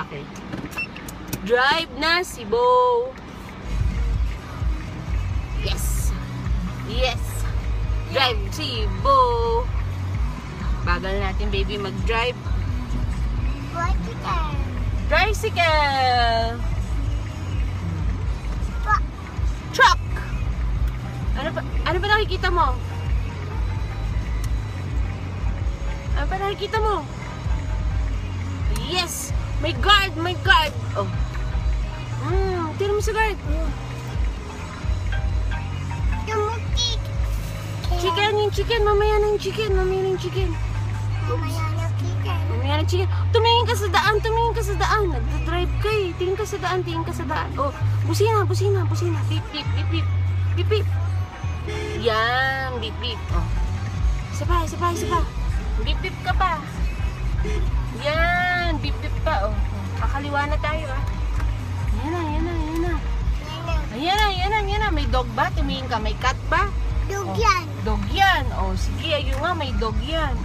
Okay. Drive na si Bo. Yes. Yes. Drive si Bo. Bagal natin, baby, mag-drive. Tricycle. Tricycle. Truck. Ano ba nakikita mo? Ano ba nakikita mo? Yes! May guard! May guard! Oh. Tira mo sa guard. Chicken! Yung chicken! Mamaya na yung chicken! Mamaya na yung chicken! Mamaya na chicken! Tumingin ka sa daan! Tumingin ka sa daan! Nagdadrive ka eh! Tingin ka sa daan! Tingin ka sa daan! Oh! Busina! Busina! Busina! Beep! Beep! Beep! Beep! Beep! Beep! Yan! Beep! Beep! Oh! Isa pa! Isa pa! Isa pa! Beep! Beep ka pa! Yan! Beep! Beep pa! Oh! Kakaliwa na tayo ah! Yan na! Yan na! Yan na! Ayan na! Yan na! Yan na! May dog ba? Tumingin ka! May cat ba? Dog yan. Dog yan. Oh, sige, ayun nga, may dog yan.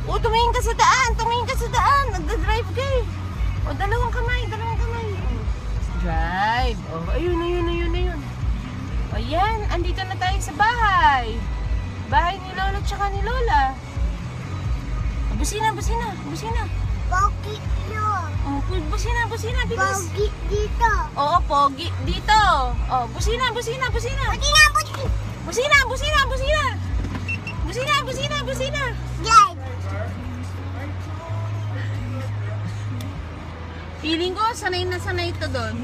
Oh, tumingin ka sa daan. Tumingin ka sa daan. Nagda-drive ka eh. Oh, dalawang kamay. Dalawang kamay. Oh. Drive. Oh, ayun, ayun, ayun, ayun. Oh, yan. Andito na tayo sa bahay. Bahay ni Lola tsaka ni Lola. Oh, busina, busina, busina. Pogi yun. Oh, busina, busina, bilis. Pogi dito. Oo, pogi dito. Oh, busina, busina, busina. Busina, busina. Busina, busina, busina. Busina, busina, busina. Yan. Feeling ko sanay na sanay ito doon.